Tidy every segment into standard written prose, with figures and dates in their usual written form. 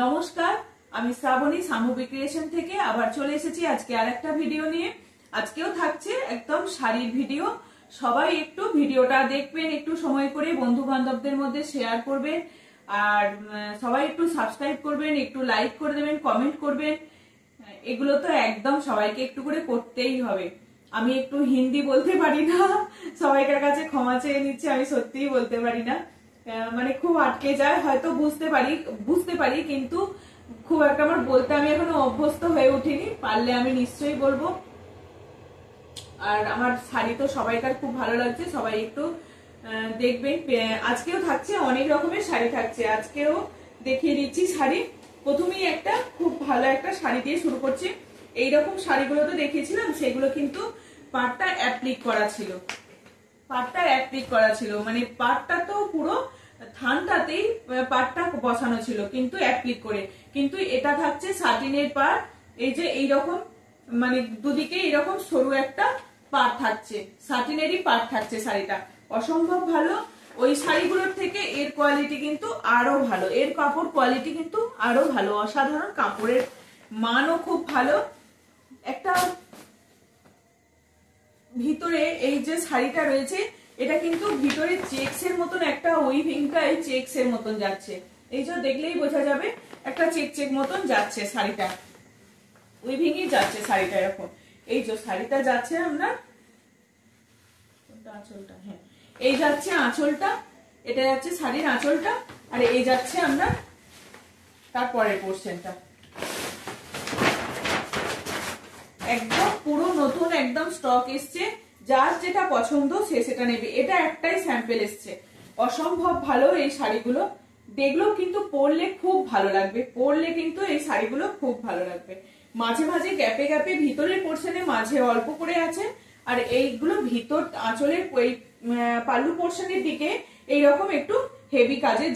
নমস্কার, আমি শ্রাবণী সামুবি ক্রিয়েশন থেকে আবার চলে এসেছি আজকে আরেকটা ভিডিও নিয়ে। আজকেও থাকছে একদম শাড়ির ভিডিও। সবাই একটু ভিডিওটা দেখবেন, একটু সময় করে বন্ধু বান্ধবদের মধ্যে শেয়ার করবেন, আর সবাই একটু সাবস্ক্রাইব করবেন, একটু লাইক করে দেবেন, কমেন্ট করবেন। এগুলো তো একদম সবাইকে একটু করে করতেই হবে। আমি একটু হিন্দি বলতে পারি না, সবাইকার কাছে ক্ষমা চেয়ে নিচ্ছি, আমি সত্যিই বলতে পারি না। মানে খুব আটকে যায়, হয়তো বুঝতে পারি কিন্তু খুব একটা আমার বলতে আমি এখনো অভ্যস্ত হয়ে উঠিনি। পারলে আমি নিশ্চয়ই বলবো। আর আমার শাড়ি তো সবাইকার খুব ভালো লাগছে, সবাই একটু দেখবেন। আজকেও থাকছে অনেক রকমের শাড়ি থাকছে, আজকেও দেখিয়ে দিচ্ছি শাড়ি। প্রথমেই একটা খুব ভালো একটা শাড়ি দিয়ে শুরু করছি। এইরকম শাড়িগুলো তো দেখিয়েছিলাম, সেগুলো কিন্তু পাটটা অ্যাপ্লিক করা ছিল, মানে পাটটা তো পুরো থানটাতেই পাটটা বসানো ছিল কিন্তু অ্যাপ্লিক করে। কিন্তু এটা থাকছে সাটিনের পাট, এই যে এইরকম মানে দুদিকে এইরকম সরু একটা পাট থাকছে, সাটিনেরই পাট থাকছে। শাড়িটা অসম্ভব ভালো। ওই শাড়িগুলোর থেকে এর কোয়ালিটি কিন্তু আরো ভালো, এর কাপড় কোয়ালিটি কিন্তু আরো ভালো, অসাধারণ। কাপড়ের মানও খুব ভালো। একটা ভিতরে এই যে শাড়িটা রয়েছে, এটা কিন্তু ভিতরে চেকস এর মতন একটা উইভিংটা এই চেকস এর মতন যাচ্ছে। এই যে দেখলেই বোঝা যাবে একটা চেক মতন যাচ্ছে শাড়িটা, উইভিংই যাচ্ছে শাড়িটা এরকম। এই যে শাড়িটা যাচ্ছে আমরা আঁচলটা, হ্যাঁ এই যাচ্ছে আঁচলটা, এটা যাচ্ছে শাড়ির আঁচলটা, আর এই যাচ্ছে আমরা তারপরের পোর্শনটা। একদম পুরো নতুন একদম স্টক এসছে, যার যেটা পছন্দ সে সেটা নেবে। এটা একটাই স্যাম্পল এসছে, অসম্ভব ভালো এই শাড়িগুলো। দেখলেও কিন্তু পরলে খুব ভালো লাগবে, পরলে কিন্তু এই শাড়িগুলো খুব ভালো লাগবে। মাঝে মাঝে গ্যাপে গ্যাপে ভিতরের পোর্শনে মাঝে অল্প করে আছে, আর এইগুলো ভিতর আঁচলের ওই পাল্লু পোর্শনের দিকে এইরকম একটু হেভি কাজে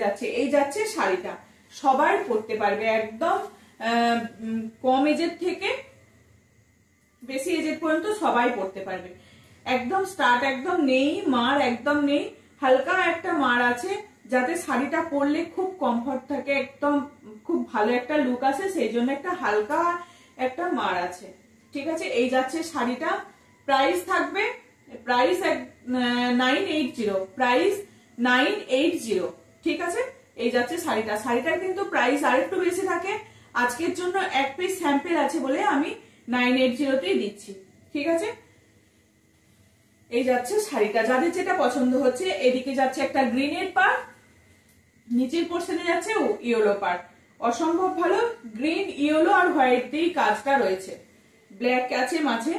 যাচ্ছে, এই যাচ্ছে শাড়িটা। সবাই পরতে পারবে, একদম কম এজের থেকে বেশি এজের পর্যন্ত সবাই পরতে পারবে। একদম স্টার্ট একদম নেই, মার একদম নেই, হালকা একটা মার আছে, যাতে শাড়িটা পরলে খুব কমফর্ট থাকে, একদম খুব ভালো একটা লুক আসে, সেই জন্য একটা হালকা একটা মার আছে। ঠিক আছে, এই যাচ্ছে শাড়িটা। প্রাইস থাকবে, প্রাইস 980, প্রাইস 980। ঠিক আছে, এই যাচ্ছে শাড়িটা। শাড়িটার কিন্তু প্রাইস আর একটু বেশি থাকে। আজকের জন্য এক পিস স্যাম্পল আছে বলে আমি 980তেই দিচ্ছি। ঠিক আছে, এই যাচ্ছে শাড়িটা। যাদের যেটা পছন্দ হচ্ছে, এদিকে যাচ্ছে একটা গ্রিনের পার্ট, নিচের পোর্শনে যাচ্ছে ইয়েলো পার্ট। অসম্ভব ভালো, গ্রিন ইয়েলো আর হোয়াইট দিয়েই কাজটা রয়েছে, ব্ল্যাক আছে মাঝে।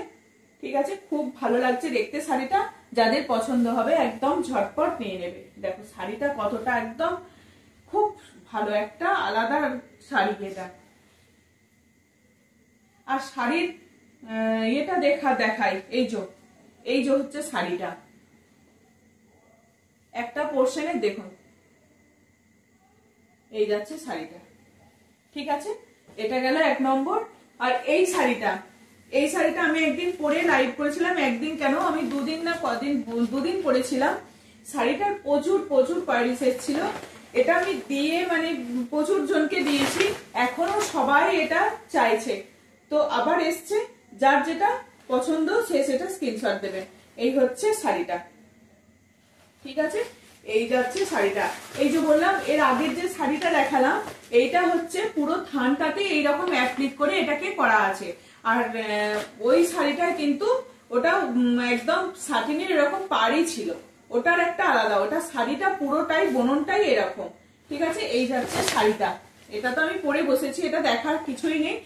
ঠিক আছে, খুব ভালো লাগছে দেখতে শাড়িটা। যাদের পছন্দ হবে একদম ঝটপট নিয়ে নেবে। দেখো শাড়িটা কতটা একদম খুব ভালো একটা আলাদা শাড়ি এটা। আর শাড়ির এটা দেখাই, এই যে হচ্ছে শাড়িটা একটা পোর্শনে দেখুন, এই যাচ্ছে শাড়িটা। ঠিক আছে, এটা গেল এক নম্বর। আর এই শাড়িটা আমি একদিন পরে লাইভ করেছিলাম, একদিন কেন আমি দুদিন পরেছিলাম। শাড়িটার প্রচুর কোয়ারিজ এসেছিল। এটা আমি দিয়ে মানে প্রচুর জনকে দিয়েছি, এখনো সবাই এটা চাইছে, তো আবার এসছে। যার যেটা পছন্দ সে সেটা স্ক্রিনশট দেবেন। এই হচ্ছে শাড়িটা। ঠিক আছে, এই যাচ্ছে শাড়িটা। এই যে বললাম এর আগের যে শাড়িটা দেখালাম, এইটা হচ্ছে পুরো থানটাতে এইরকম অ্যাপ্লিক করে এটাকে করা আছে। আর ওই শাড়িটা কিন্তু ওটা একদম সাটিনের এরকম পাড়ই ছিল, ওটার একটা আলাদা, ওটা শাড়িটা পুরোটাই বননটাই এরকম। ঠিক আছে, এই যাচ্ছে শাড়িটা। এটা তো আমি পরে বসেছি, এটা দেখার কিছুই নেই।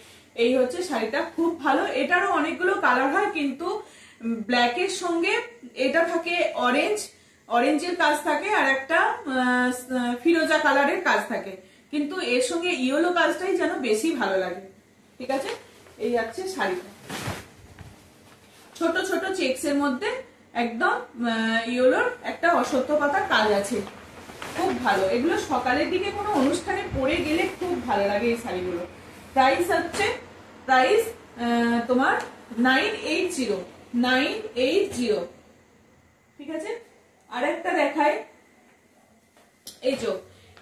এই হচ্ছে শাড়িটা, খুব ভালো। এটারও অনেকগুলো কালার হয়, কিন্তু ব্ল্যাকের সঙ্গে এটা থাকে অরেঞ্জের কাজ থাকে, আর একটা ফিরোজা কালারের কাজ থাকে, কিন্তু এর সঙ্গে ইয়েলো কাজটাই যেন বেশি ভালো লাগে। ঠিক আছে, এই যাচ্ছে শাড়িটা। ছোট ছোট চেকস এর মধ্যে একদম ইয়েলোর একটা অশ্বত্থ পাতা কাজ আছে, খুব ভালো। এগুলো সকালের দিকে কোনো অনুষ্ঠানে পরে গেলে খুব ভালো লাগে এই শাড়িগুলো। প্রাইস হচ্ছে তোমার 980। ঠিক আছে, আরেকটা দেখাই। এই যে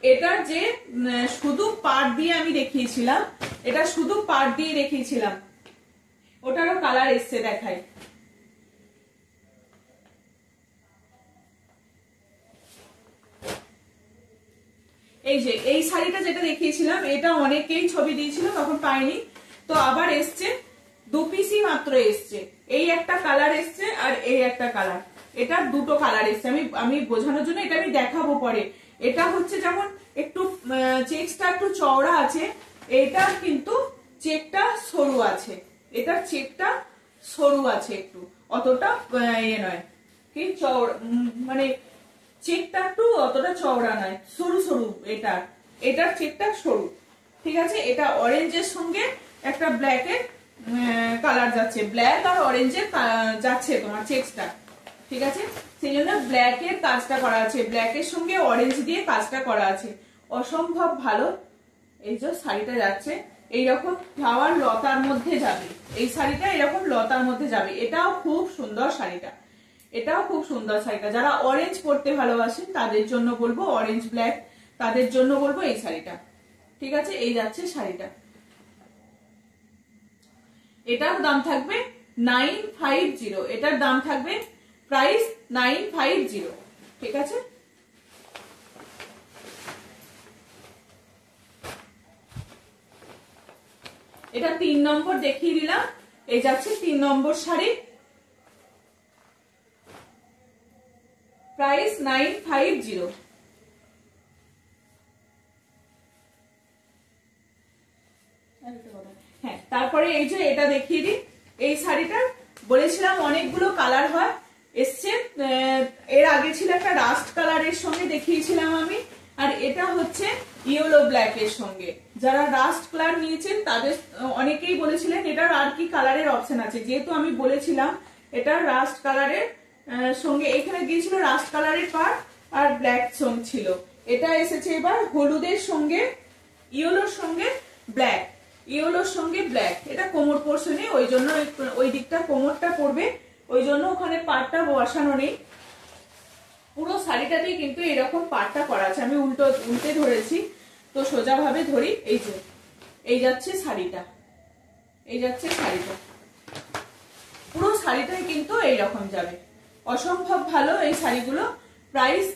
এটার যে শুধু পাড় দিয়ে আমি দেখিয়েছিলাম, এটা শুধু পাড় দিয়ে দেখিয়েছিলাম, ওটারও কালার এসছে দেখাই। এই যে এই শাড়িটা যেটা দেখিয়েছিলাম, এটা অনেকেই ছবি দিয়েছিল, তখন পাইনি, তো আবার এসছে, 2 পিসই মাত্র এসছে। এই একটা কালার এসছে আর এই একটা কালার, এটা দুটো কালার এসছে। আমি বোঝানোর জন্য এটা আমি দেখাবো পরে। এটা হচ্ছে যেমন একটু চেকটা একটু চওড়া আছে, এটা কিন্তু চেকটা সরু আছে, এটার চেকটা সরু আছে, একটু অতটা ইয়ে নয় কি চওড়া, মানে চেকটা একটু অতটা চওড়া নয়, সরু সরু। এটার চেকটা সরু, ঠিক আছে। এটা অরেঞ্জের সঙ্গে একটা ব্ল্যাকের কালার যাচ্ছে, ব্ল্যাক আর অরেঞ্জের যাচ্ছে তোমার চেকটা, ঠিক আছে। সেই জন্য ব্ল্যাকের কাজটা করা আছে, ব্ল্যাকের সঙ্গে অরেঞ্জ দিয়ে কাজটা করা আছে, অসম্ভব ভালো। এই যে শাড়িটা যাচ্ছে এইরকম ফ্লাওয়ার লতার মধ্যে যাবে, এই শাড়িটা এরকম লতার মধ্যে যাবে, এটাও খুব সুন্দর শাড়িটা, এটাও খুব সুন্দর শাড়িটা। যারা অরেঞ্জ পরতে ভালোবাসেন তাদের জন্য বলবো, অরেঞ্জ ব্ল্যাক তাদের জন্য বলবো এই শাড়িটা, ঠিক আছে। এই যাচ্ছে শাড়িটা, এটার দাম থাকবে 950, এটার দাম থাকবে প্রাইস 950, ঠিক আছে। এটা 3 নম্বর দেখিয়ে দিলাম, এই যাচ্ছে 3 নম্বর শাড়ি, প্রাইস 950। হ্যাঁ, তারপরে এই যে এটা দেখিয়ে দিই, এই শাড়িটা বলেছিলাম অনেকগুলো কালার হয়, এসছে। এর আগে ছিল একটা রাস্ট কালারের সঙ্গে দেখিয়েছিলাম আমি, আর এটা হচ্ছে ইয়েলো ব্ল্যাক এর সঙ্গে। যারা রাস্ট কালার নিয়েছেন তাদের অনেকেই বলেছিলেন এটার আর কি কালারের অপশন আছে, যেহেতু আমি বলেছিলাম এটা রাস্ট কালারের সঙ্গে, এখানে দিয়েছিল রাস্ট কালারের পার্ট আর ব্ল্যাক সং ছিল, এটা এসেছে এবার হলুদের সঙ্গে, ইয়েলোর সঙ্গে ব্ল্যাক, ইয়েলোর সঙ্গে ব্ল্যাক। এটা কোমর পোর্শনে, ওই জন্য ওই দিকটা কোমরটা পড়বে, ওই জন্য ওখানে পাটটা বসানো নেই। পুরো শাড়িটাতেই কিন্তু এরকম পাটটা করা আছে, আমি উল্টে ধরেছি, তো সোজা ভাবে ধরি। এই যে এই যাচ্ছে শাড়িটা, এই যাচ্ছে শাড়িটা, পুরো শাড়িটাই কিন্তু এইরকম যাবে, অসম্ভব ভালো এই শাড়িগুলো। প্রাইস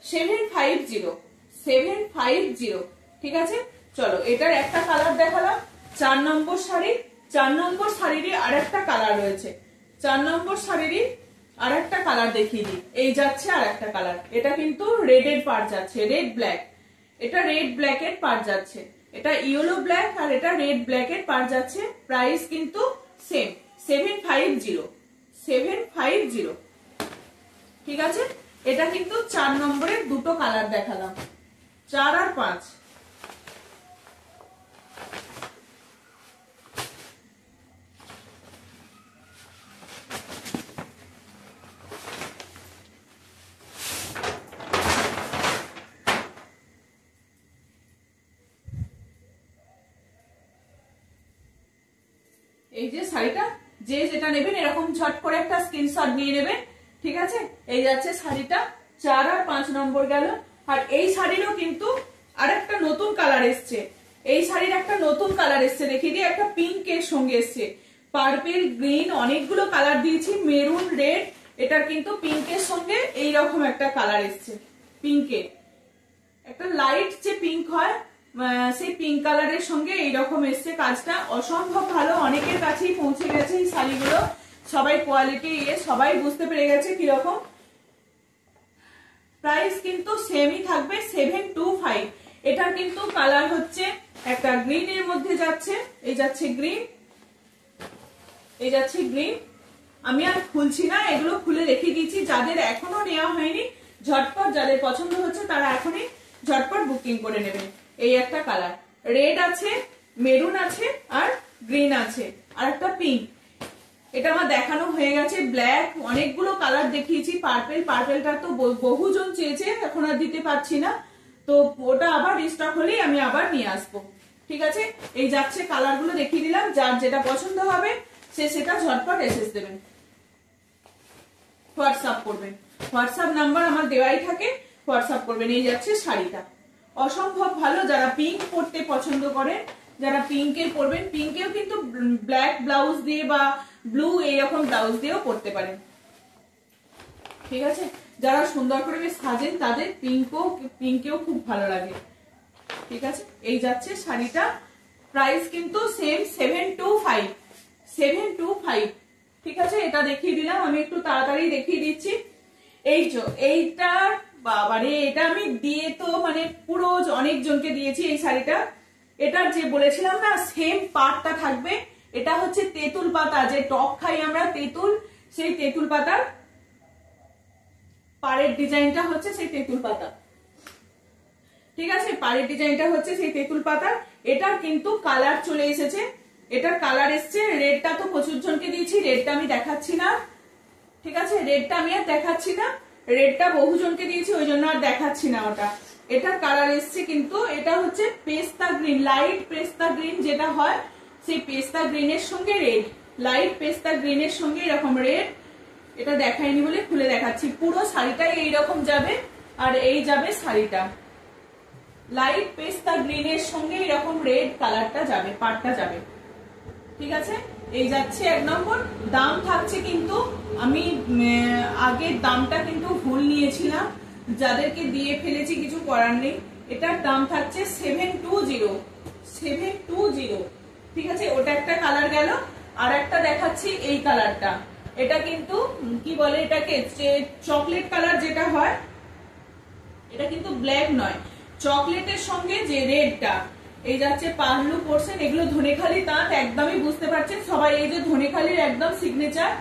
750, ঠিক আছে। চলো, এটার একটা কালার দেখালাম, 4 নম্বর শাড়ি, 4 নম্বর শাড়িরই আর একটা কালার রয়েছে, 4 নম্বর শাড়িরই আর একটা কালার দেখিয়ে দিই। এই যাচ্ছে আর একটা কালার, এটা কিন্তু রেডের পার্ট যাচ্ছে, রেড ব্ল্যাক, এটা রেড ব্ল্যাক এর পার্ট যাচ্ছে, এটা ইয়েলো ব্ল্যাক আর এটা রেড ব্ল্যাক এর পার্ট যাচ্ছে। প্রাইস কিন্তু সেম, 750, ঠিক আছে। এটা কিন্তু 4 নম্বরের দুটো কালার দেখালাম, 4 আর 5। এই যে শাড়িটা, যে যেটা নেবেন এরকম ঝট করে একটা স্ক্রিনশট নিয়ে নেবেন, ঠিক আছে। এই যাচ্ছে শাড়িটা, 4 আর 5 নম্বর গেল। আর এই শাড়িরও কিন্তু আরেকটা নতুন কালার এসছে, এই শাড়ির একটা নতুন কালার এসছে, দেখিয়ে দিই, একটা পিঙ্ক এর সঙ্গে এসছে, পার্পল, গ্রিন, অনেকগুলো কালার দিয়েছি, মেরুন, রেড, এটার কিন্তু পিঙ্কের সঙ্গে এইরকম একটা কালার এসছে, পিঙ্কের একটা লাইট যে পিঙ্ক হয় সেই পিঙ্ক কালারের সঙ্গে এইরকম এসছে, কাজটা অসম্ভব ভালো, অনেকের কাছেই পৌঁছে গেছে এই শাড়িগুলো, সবাই কোয়ালিটি সবাই বুঝতে পেরে গেছে কিরকম। প্রাইস কিন্তু সেমই থাকবে 725। এটার কিন্তু কালার হচ্ছে একটা গ্রিন এর মধ্যে যাচ্ছে, এই যাচ্ছে গ্রিন, এই যাচ্ছে গ্রিন। আমি আর খুলছি না, এগুলো খুলে রেখে দিয়েছি, যাদের এখনো নেওয়া হয়নি ঝটপট, যাদের পছন্দ হচ্ছে তারা এখনই ঝটপট বুকিং করে নেবেন। এই একটা কালার, রেড আছে, মেরুন আছে আর গ্রিন আছে, আর একটা পিঙ্ক, এটা আমার দেখানো হয়ে গেছে। ব্ল্যাক অনেকগুলো কালার দেখিয়েছি, পার্পেলটা তো বহুজন চেয়েছে, এখন আর দিতে পারছি না, তো ওটা আবার রিস্টক হলেই আমি আবার নিয়ে আসবো, ঠিক আছে। এই যাচ্ছে কালার গুলো দেখিয়ে দিলাম, যার যেটা পছন্দ হবে সে সেটা ঝটপট এসএস দেবেন, হোয়াটসঅ্যাপ করবেন, হোয়াটসঅ্যাপ নাম্বার আমার দেওয়াই থাকে, হোয়াটসঅ্যাপ করবেন। এই যাচ্ছে শাড়িটা, অসম্ভব ভালো। যারা পিঙ্ক পরতে পছন্দ করেন, যারা পিঙ্কের পরবেন, পিঙ্কেও কিন্তু ব্ল্যাক ব্লাউজ দিয়ে বা ব্লু এইরকম ব্লাউজ দিয়েও পরতে পারেন, ঠিক আছে। যারা সুন্দর করে সাজেন তাদের পিঙ্কেও খুব ভালো লাগে, ঠিক আছে। এই যাচ্ছে শাড়িটা, প্রাইস কিন্তু সেম 725, ঠিক আছে। এটা দেখিয়ে দিলাম, আমি একটু তাড়াতাড়ি দেখিয়ে দিচ্ছি। এইটা বাবারে, এটা আমি দিয়ে তো মানে পুরো অনেকজনকে দিয়েছি এই শাড়িটা। এটার যে বলেছিলাম না সেম পাটটা থাকবে, এটা হচ্ছে তেঁতুল পাতা, যে টক খাই আমরা তেঁতুল, সেই তেঁতুল পাতার পাড়ের ডিজাইনটা হচ্ছে সেই তেঁতুল পাতা, ঠিক আছে। পাড়ের ডিজাইনটা হচ্ছে সেই তেঁতুল পাতা। এটার কিন্তু কালার চলে এসেছে, এটার কালার এসছে। রেডটা তো প্রচুর জনকে দিয়েছি, রেডটা আমি দেখাচ্ছি না, ঠিক আছে। রেডটা আমি আর দেখাচ্ছি না, রেডটা বহুজনকে দিয়েছি, ওই জন্য আর দেখাচ্ছি না ওটা। এটার কালার এসছে কিন্তু, এটা হচ্ছে পেস্তা গ্রিন, লাইট পেস্তা গ্রিন যেটা হয়, সেই পেস্তা গ্রিনের সঙ্গে রেড, লাইট পেস্তা গ্রিনের সঙ্গে এরকম রেড। এটা দেখাইনি বলে খুলে দেখাচ্ছি। পুরো শাড়িটাই এইরকম যাবে, আর এই যাবে শাড়িটা লাইট পেস্তা গ্রিনের সঙ্গে এরকম রেড কালারটা যাবে, পাড়টা যাবে, ঠিক আছে। এই যাচ্ছে 1 নম্বর। দাম থাকছে কিন্তু, আমি আগের দামটা কিন্তু ভুল নিয়েছিলাম, যাদেরকে দিয়ে ফেলেছি কিছু করার নেই। এটার দাম থাকছে 720, ঠিক আছে। ওটা একটা কালার গেল, আর একটা দেখাচ্ছি এই কালারটা। এটা কিন্তু কি বলে এটাকে, চকলেট কালার যেটা হয়, এটা কিন্তু ব্ল্যাক নয়, চকলেটের সঙ্গে যে রেডটা। এই যাচ্ছে পাহলু পোর্শন, এগুলো ধনেখালি তাঁত, একদমই বুঝতে পারছেন সবাই। এই যে ধনেখালির একদম সিগনেচার,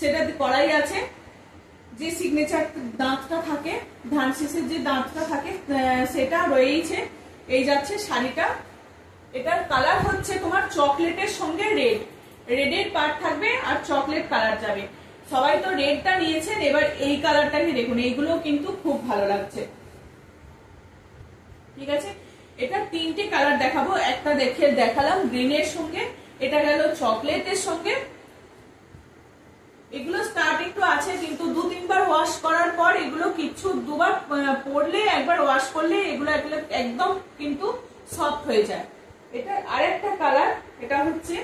সেটা করাই আছে, যে সিগনেচার দাঁতটা থাকে, ধান শেষের যে দাঁতটা থাকে সেটা রয়েছে। এই যাচ্ছে শাড়িটা, এটার কালার হচ্ছে তোমার চকলেটের সঙ্গে রেড, রেডের পার্ট থাকবে আর চকলেট কালার যাবে। সবাই তো রেডটা নিয়েছেন, এবার এই কালারটাকে দেখুন, এইগুলো কিন্তু খুব ভালো লাগছে, ঠিক আছে। এটা 3টে কালার দেখাবো, একটা দেখালাম গ্রিনের সঙ্গে, এটা গেল চকলেটের সঙ্গে। এগুলো স্টার্ট একটু আছে, কিন্তু 2-3 বার ওয়াশ করার পর এগুলো কিছু, 2বার পরলে, একবার ওয়াশ করলে এগুলো একদম কিন্তু সফট হয়ে যায়। এটা আরেকটা কালার, এটা হচ্ছে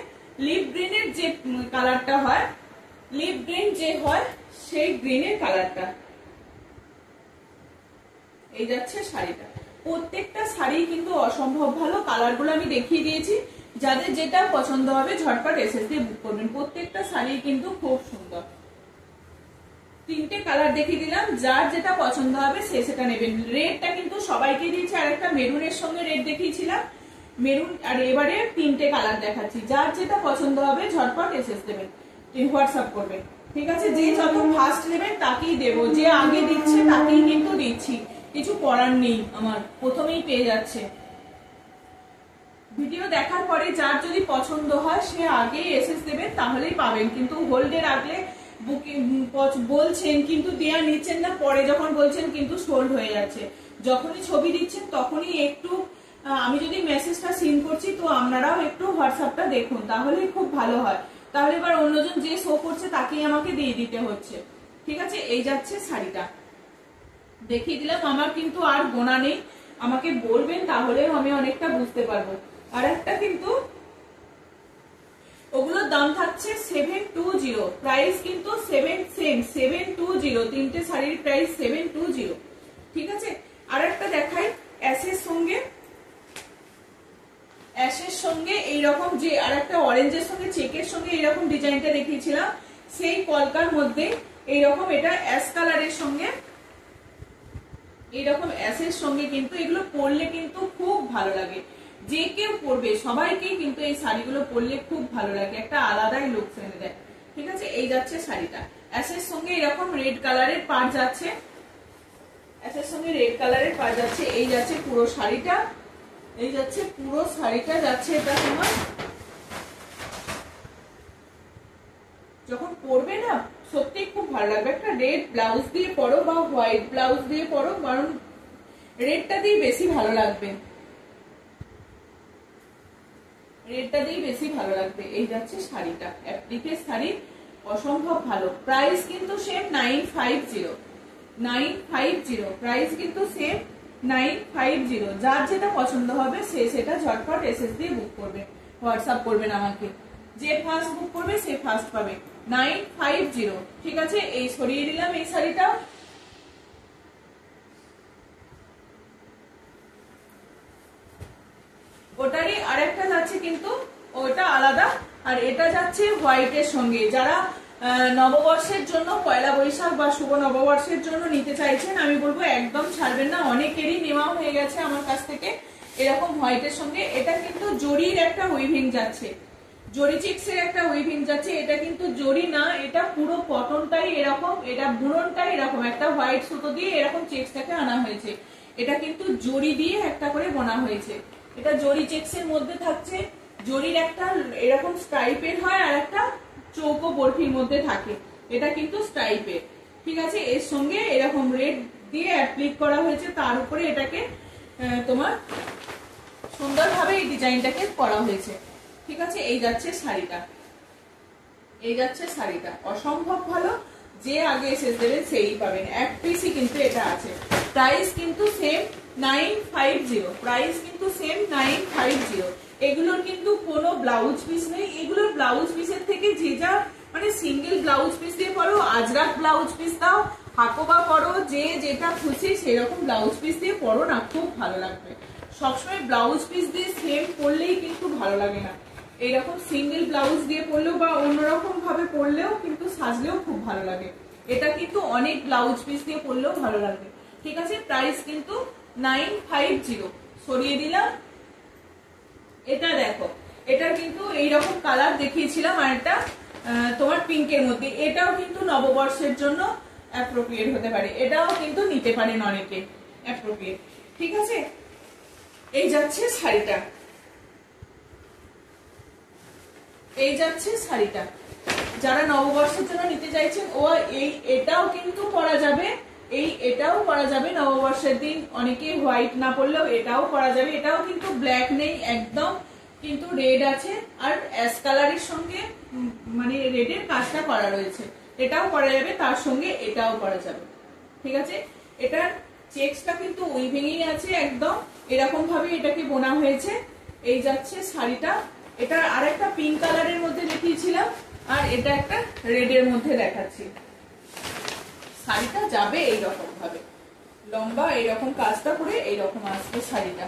লিপ গ্রিনের যে কালারটা হয়, লিপ গ্রিন যে হয় সেই গ্রিনের কালারটা। এই যাচ্ছে শাড়িটা। প্রত্যেকটা শাড়ি কিন্তু অসম্ভব ভালো, কালারগুলো আমি দেখিয়ে দিয়েছি। যাদের যেটা পছন্দ হবে ঝটপট এসএস দিয়ে বুক করবেন, প্রত্যেকটা শাড়ি কিন্তু খুব সুন্দর। 3টে কালার দেখিয়ে দিলাম, যার যেটা পছন্দ হবে সে সেটা নেবেন। রেডটা কিন্তু সবাইকে দিয়েছি, আর একটা মেরুনের সঙ্গে রেড দেখিয়েছিলাম, মেরুন। আর এবারে 3টে কালার দেখাচ্ছি, যার যেটা পছন্দ হবে ঝটপট এসএস দেবেন, হোয়াটসঅ্যাপ করবেন, ঠিক আছে। যে যত ফার্স্ট নেবেন তাকেই দেবো, যে আগে দিচ্ছে তাকেই কিন্তু দিচ্ছি, কিছু করার নেই, আমার প্রথমেই পেয়ে যাচ্ছে। ভিডিও দেখার পরে যার যদি পছন্দ হয় সে আগেই এসএস দেবেন, তাহলেই পাবেন। কিন্তু হোল্ডের আগে বুকিং বলছেন কিন্তু দেয়া নিচ্ছেন না, পরে যখন বলছেন কিন্তু সোল্ড হয়ে যাচ্ছে। যখনই ছবি দিচ্ছেন তখনই একটু, আমি যদি মেসেজটা সিন করছি তো আপনারাও একটু হোয়াটসঅ্যাপটা দেখুন, তাহলেই খুব ভালো হয়। তাহলে এবার অন্যজন যে শো করছে তাকেই আমাকে দিয়ে দিতে হচ্ছে, ঠিক আছে। এই যাচ্ছে শাড়িটা, দেখিয়ে দিলাম। আমার কিন্তু আর গোনা নেই, আমাকে বলবেন তাহলে আমি অনেকটা বুঝতে পারবো। আর একটা কিন্তু ওগুলোর দাম থাকছে 720, প্রাইস কিন্তু সেম 720, 3টে শাড়ির প্রাইস 720, ঠিক আছে। আর একটা দেখাই অ্যাশের সঙ্গে এইরকম, যে আর একটা অরেঞ্জের সঙ্গে চেকের সঙ্গে এইরকম ডিজাইনটা দেখিয়েছিলাম, সেই কলকার মধ্যে এইরকম, এটা অ্যাশ কালারের সঙ্গে এইরকম অ্যাশের সঙ্গে, কিন্তু এগুলো পরলে কিন্তু খুব ভালো লাগে। যে কেউ পরবে সবাইকেই কিন্তু এই শাড়িগুলো পরলে খুব ভালো লাগে, একটা আলাদাই লুক এনে দেয়, ঠিক আছে। এই যাচ্ছে শাড়িটা, অ্যাশের সঙ্গে এরকম রেড কালারের পাড় যাচ্ছে, অ্যাশের সঙ্গে রেড কালারের পাড় যাচ্ছে। এই যাচ্ছে পুরো শাড়িটা, এই যাচ্ছে পুরো শাড়িটা যাচ্ছে। এটা তোমার যখন পরবে না সত্যি খুব ভালো লাগবে। একটা রেড ব্লাউজ দিয়ে পরো বা হোয়াইট ব্লাউজ দিয়ে পরো, কারণ রেডটা দিয়ে বেশি ভালো লাগবে, রেডটা দিয়ে বেশি ভালো লাগবে। এই যাচ্ছে শাড়িটা, অ্যাপ্লিকের শাড়ি, অসম্ভব ভালো। প্রাইস কিন্তু সেম 950, প্রাইস কিন্তু সেম 950। যার যেটা পছন্দ হবে সে সেটা ঝটপট এসএস দিয়ে বুক করবে, হোয়াটসঅ্যাপ করবেন আমাকে। যে ফার্স্ট বুক করবে সে ফার্স্ট পাবে 950। ঠিক আছে, এই সরিয়ে দিলাম এই শাড়িটা। ওটারই আরেকটা যাচ্ছে কিন্তু ওটা আলাদা, আর এটা যাচ্ছে হোয়াইটের সঙ্গে। যারা নববর্ষের জন্য পয়লা বৈশাখ বা শুভ নববর্ষের জন্য নিতে চাইছেন, আমি বলবো একদম ছাড়বেন না, অনেকেরই নেওয়া হয়ে গেছে আমার কাছ থেকে এরকম হোয়াইটের সঙ্গে। এটা কিন্তু জরির একটা উইভিং যাচ্ছে, জরি চেক্সের একটা উইভিং যাচ্ছে। এটা কিন্তু জরি না, এটা পুরো কটনটাই এরকম, এটা বুননটাই এরকম, একটা হোয়াইট সুতো দিয়ে এরকম চেক্সটাকে আনা হয়েছে। এটা কিন্তু জরি দিয়ে একটা করে বোনা হয়েছে। এটা জরি চেক্সের মধ্যে থাকছে, জরির একটা এরকম স্ট্রাইপের হয় আর একটা চৌকো বরফির মধ্যে থাকে। এটা কিন্তু স্ট্রাইপের। ঠিক আছে, এর সঙ্গে এরকম রেড দিয়ে অ্যাপ্লিক করা হয়েছে, তার উপরে এটাকে তোমার সুন্দরভাবে এই ডিজাইনটাকে করা হয়েছে। ঠিক আছে, এই যাচ্ছে শাড়িটা, এই যাচ্ছে শাড়িটা, অসম্ভব ভালো। যে আগে এসে দেবেন সেই পাবেন। এক পিসই কিন্তু এটা আছে। প্রাইস কিন্তু সেম 950, প্রাইস কিন্তু সেম 950। এগুলোর কিন্তু কোনো ব্লাউজ পিস নেই। এগুলোর ব্লাউজ পিসের থেকে যে যা মানে সিঙ্গেল ব্লাউজ পিস দিয়ে পরো, আজরাক ব্লাউজ পিস দাও, হাকোবা পরো, যে যেটা খুশি সেরকম ব্লাউজ পিস দিয়ে পরো না, খুব ভালো লাগবে। সবসময় ব্লাউজ পিস দিয়ে সেম পরলেই কিন্তু ভালো লাগে না, এইরকম সিঙ্গেল ব্লাউজ দিয়ে পরলেও বা অন্যরকম ভাবে পরলেও কিন্তু সাজলেও খুব ভালো লাগে। এটা কিন্তু অনেক ব্লাউজ পিস দিয়ে পরলেও ভালো লাগবে। ঠিক আছে, প্রাইস কিন্তু 950। সরিয়ে দিলাম। এটা দেখো, এটা কিন্তু এইরকম কালার দেখিয়েছিলাম, আর এটা তোমার পিঙ্কের মধ্যে। এটাও কিন্তু নববর্ষের জন্য অ্যাপ্রোপ্রিয়েট হতে পারে, এটাও কিন্তু নিতে পারেন অনেকে, অ্যাপ্রোপ্রিয়েট। ঠিক আছে, এই যাচ্ছে শাড়িটা, এই যাচ্ছে শাড়িটা। যারা নববর্ষের জন্য নিতে চাইছেন ও এটাও কিন্তু পরা যাবে, এটাও পরা যাবে নববর্ষের দিন। অনেকে হোয়াইট না পরলেও এটাও পরা যাবে। এটাও কিন্তু ব্ল্যাক নেই একদম, কিন্তু রেড আছে, আর অ্যাশ কালারের সঙ্গে মানে রেডের কাজটা করা রয়েছে। এটাও পরা যাবে, তার সঙ্গে এটাও পরা যাবে। ঠিক আছে, এটার চেক্সটা কিন্তু উইভিংই আছে একদম, এরকম ভাবে এটাকে বোনা হয়েছে। এই যাচ্ছে শাড়িটা। এটা আরেকটা পিঙ্ক কালারের মধ্যে দেখিয়েছিলাম, আর এটা একটা রেডের মধ্যে দেখাচ্ছি। শাড়িটা যাবে এইরকম ভাবে, লম্বা এইরকম কাজটা করে এইরকম আসবে শাড়িটা,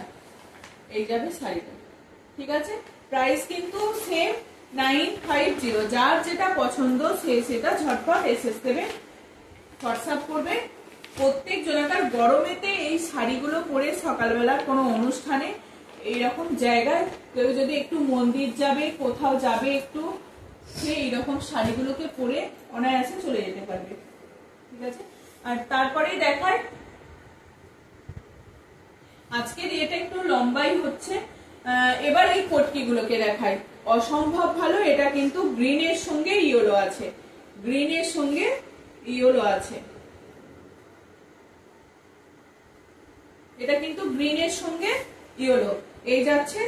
এই যাবে শাড়িটা। ঠিক আছে, প্রাইস কিন্তু সেম 950। যার যেটা পছন্দ সে সেটা ঝটপট এসএস দেবে, হোয়াটসঅ্যাপ করবে। প্রত্যেক জনাকার গরমেতে এই শাড়িগুলো পরে সকালবেলার কোনো অনুষ্ঠানে এইরকম জায়গায় কেউ যদি একটু মন্দির যাবে, কোথাও যাবে একটু, সে এইরকম শাড়িগুলোকে পরে অনায়াসে চলে যেতে পারবে। ঠিক আছে, আর তারপরে দেখায়, আজকের এটা একটু লম্বাই হচ্ছে। এবার এই পটকি গুলোকে দেখায়, অসম্ভব ভালো। এটা কিন্তু গ্রিনের সঙ্গে ইয়েলো আছে, গ্রিনের সঙ্গে ইয়েলো আছে। এটা কিন্তু গ্রিনের সঙ্গে ইয়েলো। এই যাচ্ছে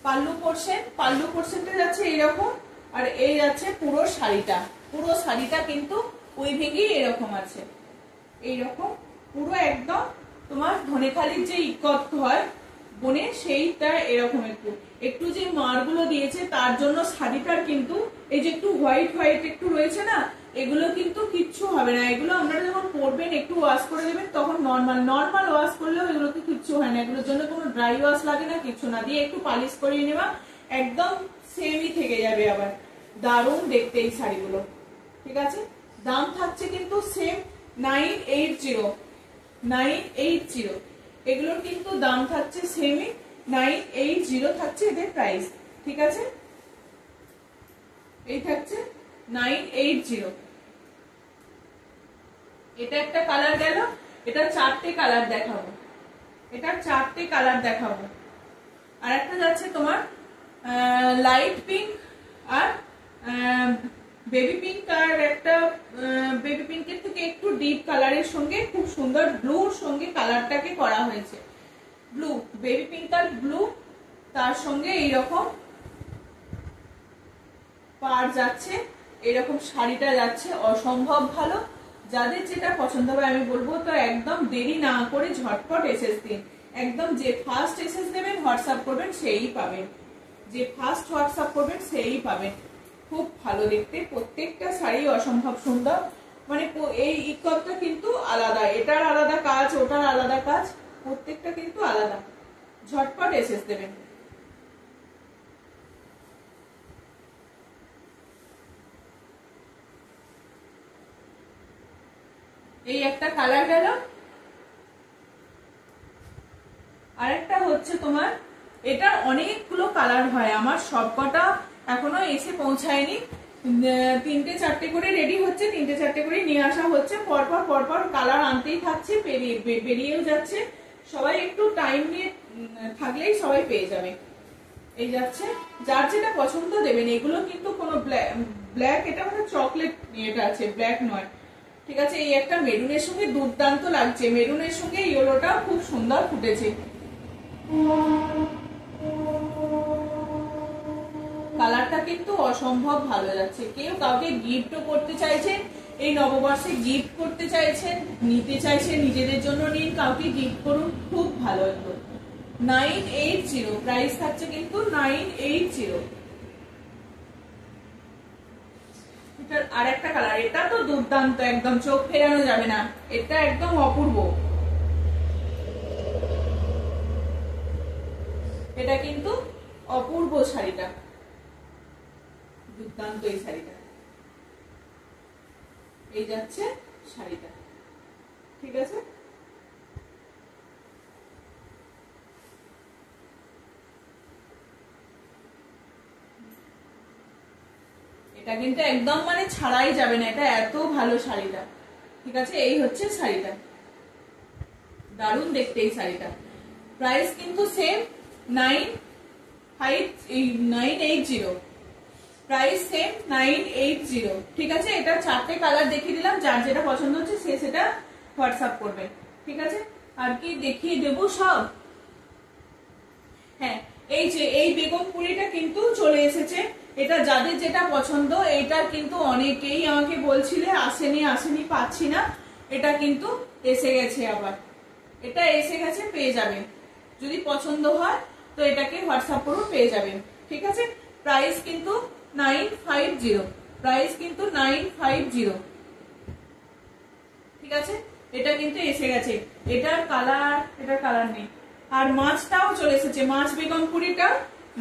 পাল্লু পোর্শন, পাল্লু পোর্শনটা যাচ্ছে এইরকম, আর এই যাচ্ছে পুরো শাড়িটা। পুরো শাড়িটা কিন্তু উইভিংই এরকম আছে, এইরকম পুরো একদম তোমার ধনেখালির যে ইকত হয় বনে, সেইটা এরকম একটু একটু যে মারগুলো দিয়েছে তার জন্য শাড়িটার কিন্তু এই যে একটু হোয়াইট হোয়াইট একটু রয়েছে না, এগুলো কিন্তু কিচ্ছু হবে না। এগুলো আপনারা যখন পরবেন একটু ওয়াশ করে দেবেন, তখন নর্মাল ওয়াশ করলেও এগুলোকে কিচ্ছু হয় না। এগুলোর জন্য কোনো ড্রাই ওয়াশ লাগে না, কিছু না, দিয়ে একটু পালিশ করিয়ে নেওয়া, একদম সেমই থেকে যাবে। আবার দারুণ দেখতে এই শাড়িগুলো। ঠিক আছে, দাম থাকছে কিন্তু সেম 980। এগুলোর কিন্তু দাম থাকছে সেমই 980 থাকছে এদের প্রাইস। ঠিক আছে, এই থাকছে 980। এটা একটা কালার গেল, এটা চারটে কালার দেখাবো, এটা চারটে কালার দেখাবো। আর একটা যাচ্ছে তোমার লাইট পিঙ্ক আর বেবি পিঙ্ক, আর একটা বেবি পিঙ্কের থেকে একটু ডিপ কালারের সঙ্গে খুব সুন্দর ব্লুর সঙ্গে কালারটাকে করা হয়েছে। ব্লু, বেবি পিঙ্ক আর ব্লু, তার সঙ্গে এইরকম পার যাচ্ছে, এরকম শাড়িটা যাচ্ছে, অসম্ভব ভালো। যাদের যেটা পছন্দ হবে আমি বলবো তো একদম দেরি না করে ঝটপট এসএস দিন। একদম যে ফার্স্ট এসএস দেবেন হোয়াটসঅ্যাপ করবেন সেই পাবেন, যে ফার্স্ট হোয়াটসঅ্যাপ করবেন সেই পাবেন। খুব ভালো দেখতে, প্রত্যেকটা শাড়ি অসম্ভব সুন্দর। মানে এই ইকপটা কিন্তু আলাদা, এটার আলাদা কাজ, ওটার আলাদা কাজ, প্রত্যেকটা কিন্তু আলাদা। ঝটপট এসএস দেবেন। এই একটা কালার গেল, আরেকটা হচ্ছে তোমার, এটা অনেকগুলো কালার হয়, আমার সবকটা এখনো এসে পৌঁছায়নি। 3টে 4টে করে রেডি হচ্ছে, 3টে 4টে করে নিয়ে আসা হচ্ছে, পরপর পরপর কালার আনতেই থাকছে, বেরিয়েও যাচ্ছে। সবাই একটু টাইম নিয়ে থাকলেই সবাই পেয়ে যাবে। এই যাচ্ছে, যার যেটা পছন্দ দেবেন। এগুলো কিন্তু কোনো ব্ল্যাক, এটা মানে চকলেট এটা আছে, ব্ল্যাক নয়, ঠিক আছে। এই একটা মেরুনের সঙ্গে দুর্দান্ত লাগছে, মেরুনের সঙ্গে ইয়েলোটা খুব সুন্দর ফুটেছে। কালারটা কিন্তু অসম্ভব ভালো যাচ্ছে। কেউ কাউকে গিফটও করতে চাইছেন, এই নববর্ষে গিফট করতে চাইছেন, নিতে চাইছেন, নিজেদের জন্য নিন, কাউকে গিফট করুন, খুব ভালো একদম। 980 প্রাইস থাকছে কিন্তু 980। এটার আরেকটা কালার, এটা তো দুর্দান্ত, একদম চোখ ফেরানো যাবে না, এটা একদম অপূর্ব। এটা কিন্তু অপূর্ব শাড়িটা, দুর্দান্ত এই শাড়িটা। এই যাচ্ছে শাড়িটা, ঠিক আছে। এটা কিন্তু একদম মানে ছাড়াই যাবে না, এটা এত ভালো শাড়িটা, ঠিক আছে। এই হচ্ছে শাড়িটা, দারুণ দেখতে এই শাড়িটা। প্রাইস কিন্তু সেম 980, প্রাইস সেম 980, ঠিক আছে। এটা 4টে কালার দেখিয়ে দিলাম, যার যেটা পছন্দ হচ্ছে সে সেটা হোয়াটসঅ্যাপ করবে, ঠিক আছে। আর কি দেখিয়ে দেবো সব? হ্যাঁ, এই যে এই বেগম পুরিটা কিন্তু চলে এসেছে। এটা যাদের যেটা পছন্দ, এটা কিন্তু অনেকেই আমাকে বলছিলে আসেনি আসেনি পাচ্ছি না, এটা কিন্তু এসে গেছে আবার, এটা এসে গেছে, পেয়ে যাবেন। যদি পছন্দ হয় তো এটাকে হোয়াটসঅ্যাপ করুন, পেয়ে যাবেন, ঠিক আছে। প্রাইস কিন্তু 950, প্রাইস কিন্তু 950, ঠিক আছে। এটা কিন্তু এসে গেছে, এটার কালার নেই। আর মাছটাও চলে এসেছে, মাছ বেগমপুরিটা,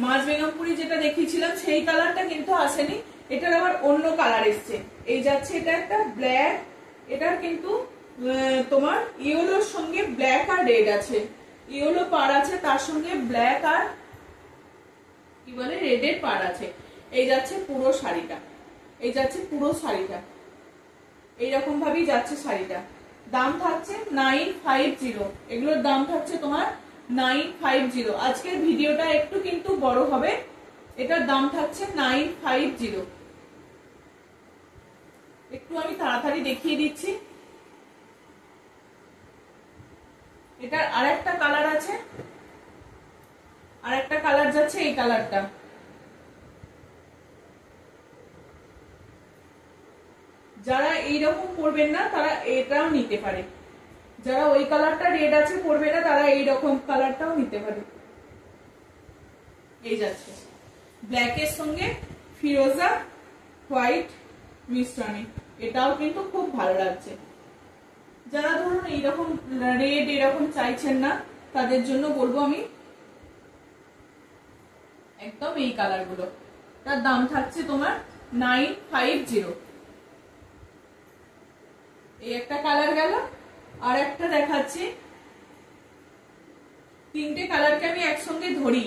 মাছ বেগমপুরি যেটা দেখিয়েছিলাম সেই কালারটা কিন্তু আসেনি, এটার আবার অন্য কালার এসছে। এই যাচ্ছে, এটা একটা ব্ল্যাক, এটার কিন্তু তোমার ইয়েলোর সঙ্গে ব্ল্যাক আর রেড আছে, ইয়েলো পার আছে, তার সঙ্গে ব্ল্যাক আর কি বলে রেডের পার আছে। এই যাচ্ছে পুরো শাড়িটা, এই যাচ্ছে পুরো শাড়িটা, এইরকম ভাবেই যাচ্ছে শাড়িটা। দাম থাকছে 950, এগুলোর দাম থাকছে তোমার 950। আজকের ভিডিওটা একটু কিন্তু বড় হবে, এটার দাম থাকছে 950। একটু আমি তাড়াতাড়ি দেখিয়ে দিচ্ছি। এটার আরেকটা কালার আছে, আরেকটা কালার যাচ্ছে এই কালারটা। যারা এইরকম পরবেন না তারা এটাও নিতে পারে, যারা ওই কালারটা রেড আছে পরবে না তারা এইরকম কালারটাও নিতে পারে। এই যাচ্ছে ব্ল্যাকের সঙ্গে ফিরোজা হোয়াইট মিশ্রণে, এটাও কিন্তু খুব ভালো লাগছে। যারা ধরুন এইরকম রেড এরকম চাইছেন না তাদের জন্য বলবো আমি একদম এই কালার গুলো, তার দাম থাকছে তোমার 950। এই একটা কালার গেল, আর একটা দেখাচ্ছি। 3টে কালারকে আমি একসঙ্গে ধরি,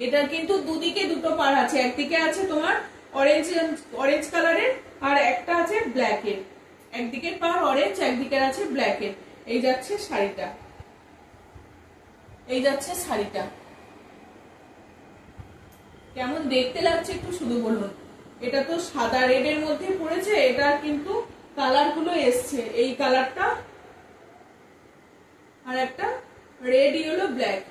এটা কিন্তু দুদিকে দুটো পার আছে, একদিকে আছে তোমার অরেঞ্জ কালারের আর একটা আছে ব্ল্যাকের, একদিকে পার অরেঞ্জ, একদিকে আছে ব্ল্যাকের। এই যাচ্ছে শাড়িটা, এই যাচ্ছে শাড়িটা। কেমন দেখতে লাগছে একটু শুধু বলুন। এটা তো সাদা রেডের মধ্যে পড়েছে, এটা কিন্তু কালার গুলো এসছে, এই কালারটা আর একটা রেড ইয়েলো ব্ল্যাক,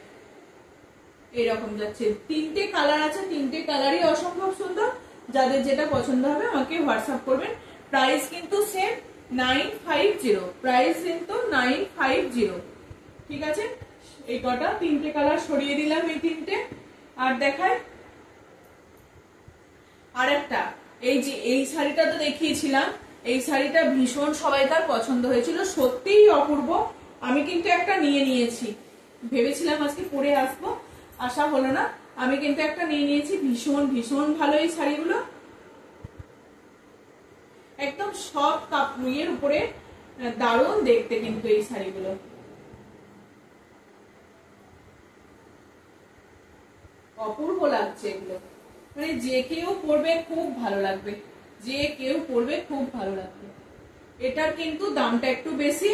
এইরকম যাচ্ছে। 3টে কালার আছে, 3টে কালারই অসম্ভব সুন্দর। যাদের যেটা পছন্দ হবে আমাকে হোয়াটসঅ্যাপ করবেন। প্রাইস কিন্তু সেম 950, প্রাইস কিন্তু 950। ঠিক আছে, এই কটা তিনটে কালার সরিয়ে দিলাম, এই তিনটে। আর দেখায় আর একটা, এই যে এই শাড়িটা তো দেখিয়েছিলাম, এই শাড়িটা ভীষণ সবাইকার পছন্দ হয়েছিল, সত্যিই অপূর্ব। আমি কিন্তু একটা নিয়ে নিয়েছি, ভেবেছিলাম আজকে পরে আসবো, আসা হলো না। আমি কিন্তু একটা নিয়ে নিয়েছি, ভীষণ ভীষণ ভালো এই শাড়িগুলো, একদম সব কাপড়ের উপরে, দারুণ দেখতে কিন্তু এই শাড়িগুলো। অপূর্ব লাগছে এগুলো, মানে যে কেউ পরবে খুব ভালো লাগবে, যে কেউ পরবে খুব ভালো লাগবে। এটার কিন্তু দামটা একটু বেশি,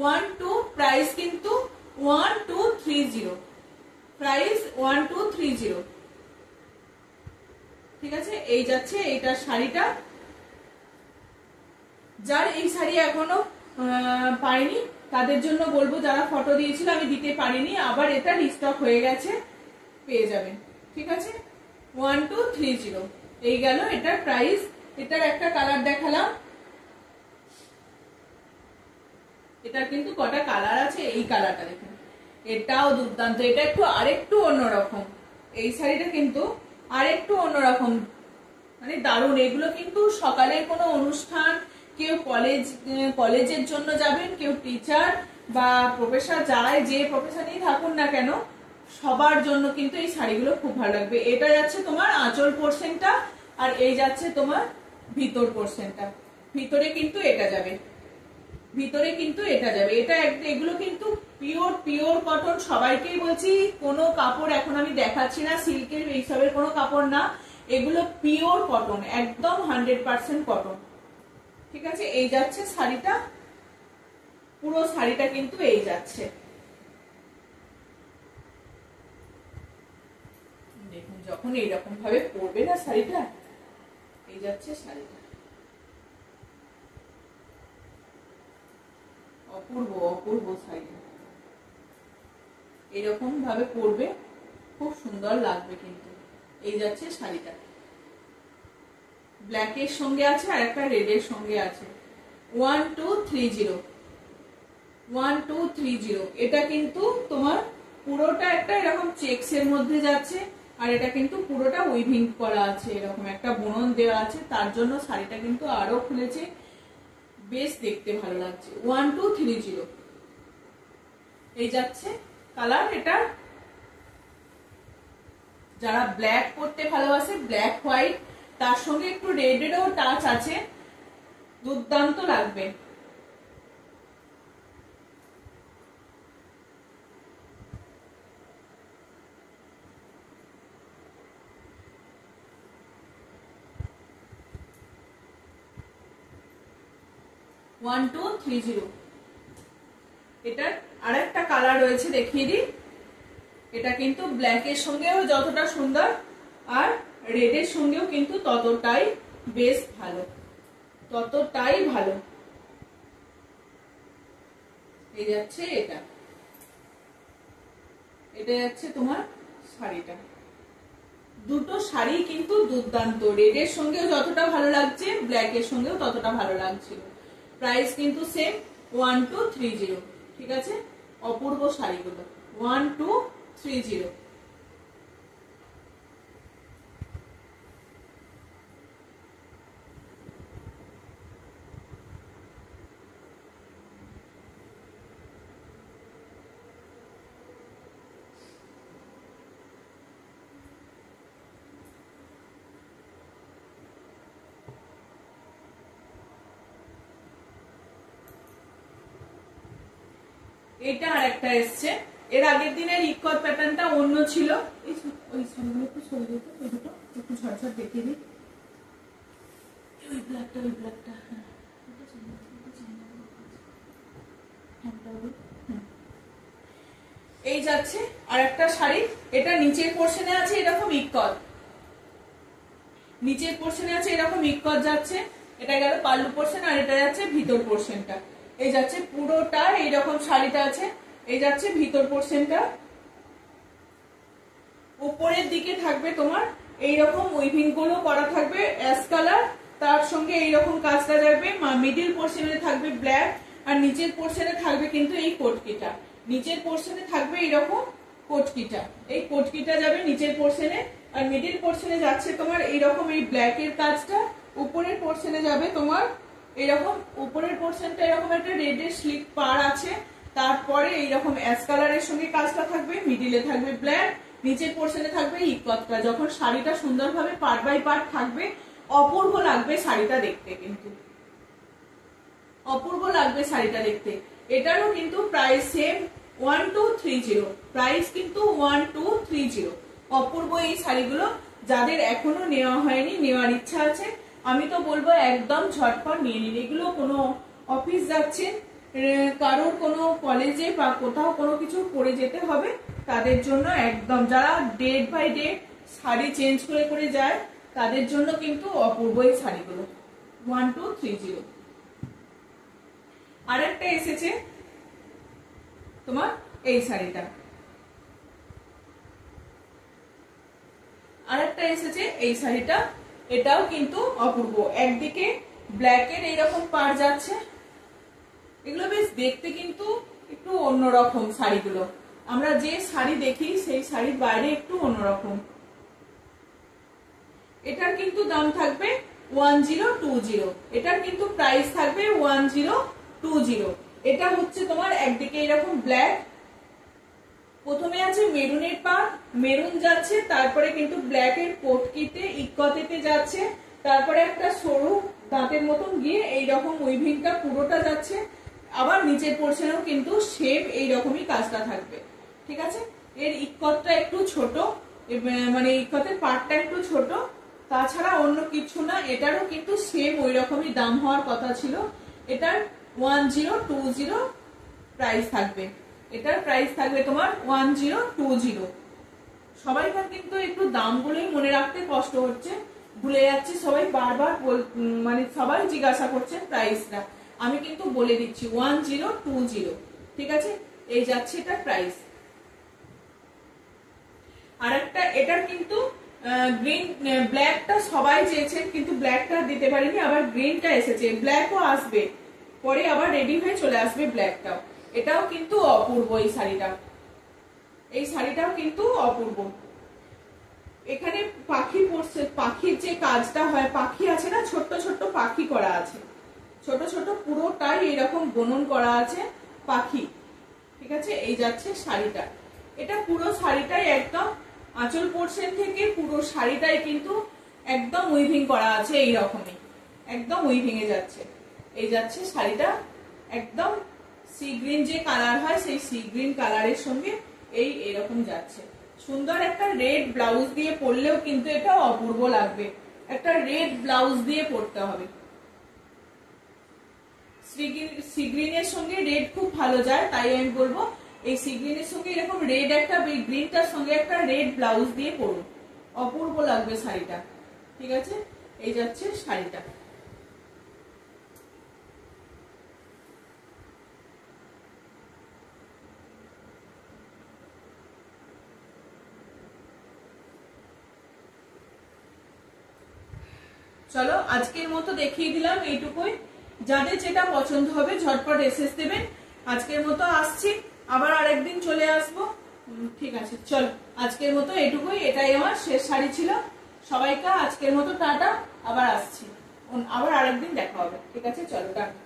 12, প্রাইস কিন্তু 1230, প্রাইস 1230। ঠিক আছে, এই যাচ্ছে এইটার শাড়িটা। যার এই শাড়ি এখনো পাইনি তাদের জন্য বলবো, যারা ফটো দিয়েছিল আমি দিতে পারিনি, আবার এটা রিস্টক হয়ে গেছে, পেয়ে যাবেন। ঠিক আছে, 1230 এই গেল এটার প্রাইস। এটার একটা কালার দেখালাম, এটার কিন্তু কটা কালার আছে, এই কালারটা দেখুন, এটাও দুর্দান্ত, এটা একটু আরেকটু অন্যরকম, এই শাড়িটা কিন্তু আরেকটু অন্যরকম, মানে দারুণ। এগুলো কিন্তু সকালের কোনো অনুষ্ঠান, কেউ কলেজের জন্য যাবেন, কেউ টিচার বা প্রফেসর, যায় যে প্রফেশনেই থাকুন না কেন, সবার জন্য কিন্তু এই শাড়িগুলো খুব ভালো লাগবে। এটা যাচ্ছে তোমার আঁচল পোর্শনটা, আর এই যাচ্ছে তোমার ভিতর পোর্শনটা, ভিতরে কিন্তু এটা যাবে, ভিতরে কিন্তু এটা যাবে। এটা এগুলো কিন্তু পিওর পিওর কটন, সবাইকেই বলছি, কোনো কাপড় এখন আমি দেখাচ্ছি না, সিল্কের এইসবের কোনো কাপড় না, এগুলো পিওর কটন, একদম 100% কটন। ঠিক আছে, এই যাচ্ছে শাড়িটা, পুরো শাড়িটা কিন্তু এই যাচ্ছে, দেখুন যখন এইরকম ভাবে পরবে না শাড়িটা, এই যাচ্ছে শাড়িটা, অপূর্ব অপূর্ব শাড়িটা, এরকম ভাবে পরবে খুব সুন্দর লাগবে কিন্তু। এই যাচ্ছে শাড়িটা, ব্ল্যাকের সঙ্গে আছে আর একটা রেডের সঙ্গে আছে, 1230, 1230। এটা কিন্তু তোমার পুরোটা একটা এরকম চেকস এর মধ্যে যাচ্ছে, আর এটা কিন্তু পুরোটা উইভিং করা আছে, এরকম একটা বুনন দেওয়া আছে, তার জন্য শাড়িটা কিন্তু আরো খুলেছে, বেশ দেখতে ভালো লাগছে। 1230 এই যাচ্ছে কালার। এটা যারা ব্ল্যাক পরতে ভালোবাসে, ব্ল্যাক হোয়াইট, তার সঙ্গে একটু রেডেরও টাচ আছে, দুর্দান্ত লাগবে। One two three zero. এটার আর একটা কালার রয়েছে, দেখিয়ে দিই। এটা কিন্তু ব্ল্যাকের সঙ্গেও যতটা সুন্দর, আর রেডের সঙ্গেও কিন্তু ততটাই বেশ ভালো, ততটাই ভালো। এই যাচ্ছে এটা, এটা যাচ্ছে তোমার শাড়িটা। দুটো শাড়ি কিন্তু দুর্দান্ত, রেডের সঙ্গেও যতটা ভালো লাগছে, ব্ল্যাকের সঙ্গেও ততটা ভালো লাগছিল। প্রাইস কিন্তু সেম, 1230। ঠিক আছে, অপূর্ব শাড়িগুলো, 1230। এটা আর একটা এসছে, এর আগের দিনের ইকট প্যাটার্নটা অন্য ছিল। ওই শাড়িগুলো একটু সরে দিতে, ওই দুটো একটু ঝরঝর দেখিয়ে দিই। ওই ব্ল্যাকটা, ওই ব্ল্যাকটা, হ্যাঁ এই যাচ্ছে আর একটা শাড়ি। এটা নিচের পোর্শনে আছে এরকম ইকট, নিচের পোর্শনে আছে এরকম ইকট যাচ্ছে, এটা গেল পাল্লু পোর্শন, আর এটা যাচ্ছে ভিতর পোর্শনটা। এই যাচ্ছে পুরোটা এইরকম শাড়িটা আছে, এই যাচ্ছে ভিতর পোর্শনটা। উপরের দিকে থাকবে তোমার এইরকম উইভিং গুলো করা থাকবে অ্যাশ কালার, তার সঙ্গে এইরকম কাজটা যাবে, মিডিল পোর্শনে থাকবে ব্ল্যাক, আর নিচের পোর্শনে থাকবে কিন্তু এই কোটকিটা, নিচের পোর্শনে থাকবে এইরকম কোটকিটা, এই কোটকিটা যাবে নিচের পোর্শনে, আর মিডিল পোর্শনে যাচ্ছে তোমার এইরকম এই ব্ল্যাক এর কাজটা, উপরের পোর্শনে যাবে তোমার এইরকম, উপরের পোর্শনটা এরকম একটা রেড এর স্লিপ পার আছে, তারপরে এইরকম অ্যাশ কালারের সঙ্গে কাজটা থাকবে, মিডিলে থাকবে ব্ল্যাক, নিচের পোর্শনে থাকবে ইকতটা। যখন শাড়িটা সুন্দরভাবে পার্ট বাই পার্ট থাকবে অপূর্ব লাগবে শাড়িটা দেখতে, কিন্তু অপূর্ব লাগবে শাড়িটা দেখতে। এটারও কিন্তু প্রাইস সেম 1230, প্রাইস কিন্তু 1230। অপূর্ব এই শাড়িগুলো, যাদের এখনো নেওয়া হয়নি, নেওয়ার ইচ্ছা আছে, আমি তো বলবো একদম ঝটপট নিয়ে নিন। এগুলো কোনো অফিস যাচ্ছে, কারোর কোনো কলেজে বা কোথাও কোনো কিছু পরে যেতে হবে, তাদের জন্য একদম, যারা date by date sari change করে করে যায়, তাদের জন্য কিন্তু অপূর্ব এই শাড়িগুলো 1230। আর একটা এসেছে তোমার এই শাড়িটা, আর একটা এসেছে এই শাড়িটা, এটাও কিন্তু অপূর্ব। একদিকে ব্ল্যাকের এইরকম পার যাচ্ছে, এগুলো বেশ দেখতে কিন্তু একটু অন্যরকম শাড়িগুলো, আমরা যে শাড়ি দেখি সেই শাড়ির বাইরে একটু অন্যরকম। এটার কিন্তু দাম থাকবে 1020, এটার কিন্তু প্রাইস থাকবে 1020। এটা হচ্ছে তোমার একদিকে এরকম ব্ল্যাক, প্রথমে আছে মেরুনের পার, মেরুন যাচ্ছে, তারপরে কিন্তু ব্ল্যাক এর কোটকিতে ইকতেতে যাচ্ছে, তারপরে একটা সরু দাঁতের মতন গিয়ে এইরকম উইভিংটা পুরোটা যাচ্ছে, আবার নিচের পোর্শনেও কিন্তু সেম এইরকমই কাজটা থাকবে, ঠিক আছে। এর ইকতটা একটু ছোট, মানে ইকতের পার্টটা একটু ছোট, তাছাড়া অন্য কিছু না। এটারও কিন্তু সেম ওই রকমই দাম হওয়ার কথা ছিল। এটার 1020 প্রাইস থাকবে, এটার প্রাইস থাকবে তোমার 1020। সবাইকার কিন্তু একটু দামগুলোই মনে রাখতে কষ্ট হচ্ছে, ভুলে যাচ্ছে সবাই, বারবার মানে সবাই জিজ্ঞাসা করছে প্রাইসটা, আমি কিন্তু বলে দিচ্ছি 1020, ঠিক আছে। এই যাচ্ছে এটা প্রাইস। আর একটা এটার কিন্তু গ্রিন, ব্ল্যাকটা সবাই চেয়েছেন কিন্তু ব্ল্যাকটা দিতে পারিনি, আবার গ্রিনটা এসেছে, ব্ল্যাকও আসবে পরে, আবার রেডি হয়ে চলে আসবে ব্ল্যাকটাও। এটাও কিন্তু অপূর্ব এই শাড়িটা, এই শাড়িটাও কিন্তু অপূর্ব। এখানে পাখি পড়ছে, পাখির যে কাজটা হয়, পাখি আছে না, ছোট্ট ছোট্ট পাখি করা আছে, ছোট ছোট পুরোটাই এরকম বুনন করা আছে পাখি, ঠিক আছে। এই যাচ্ছে শাড়িটা, এটা পুরো শাড়িটাই একদম আঁচল পোর্শন থেকে পুরো শাড়িটাই কিন্তু একদম উইভিং করা আছে, এই রকমই একদম উইভিং এ যাচ্ছে। এই যাচ্ছে শাড়িটা, একদম সি গ্রিন যে কালার হয় সেই সি গ্রিন কালারের সঙ্গে এই এরকম যাচ্ছে। সুন্দর একটা রেড ব্লাউজ দিয়ে পরলেও কিন্তু এটা অপূর্ব লাগবে, একটা রেড ব্লাউজ দিয়ে পরতে হবে। সি গ্রিনের সঙ্গে রেড খুব ভালো যায়, তাই আমি বলবো এই সি গ্রিনের সঙ্গে এরকম রেড একটা, গ্রিনটার সঙ্গে একটা রেড ব্লাউজ দিয়ে পরুন, অপূর্ব লাগবে শাড়িটা, ঠিক আছে। এই যাচ্ছে শাড়িটা। চলো আজকের মতো দেখিয়ে দিলাম এইটুকুই, যাদের যেটা পছন্দ হবে ঝটপট এসএস দেবেন। আজকের মতো আসছি, আবার আরেকদিন চলে আসবো, ঠিক আছে। চলো আজকের মতো এইটুকুই, এটাই আমার শেষ শাড়ি ছিল। সবাইকে আজকের মতো টাটা, আবার আসছি, আবার আরেকদিন দেখা হবে, ঠিক আছে। চলো টাটা।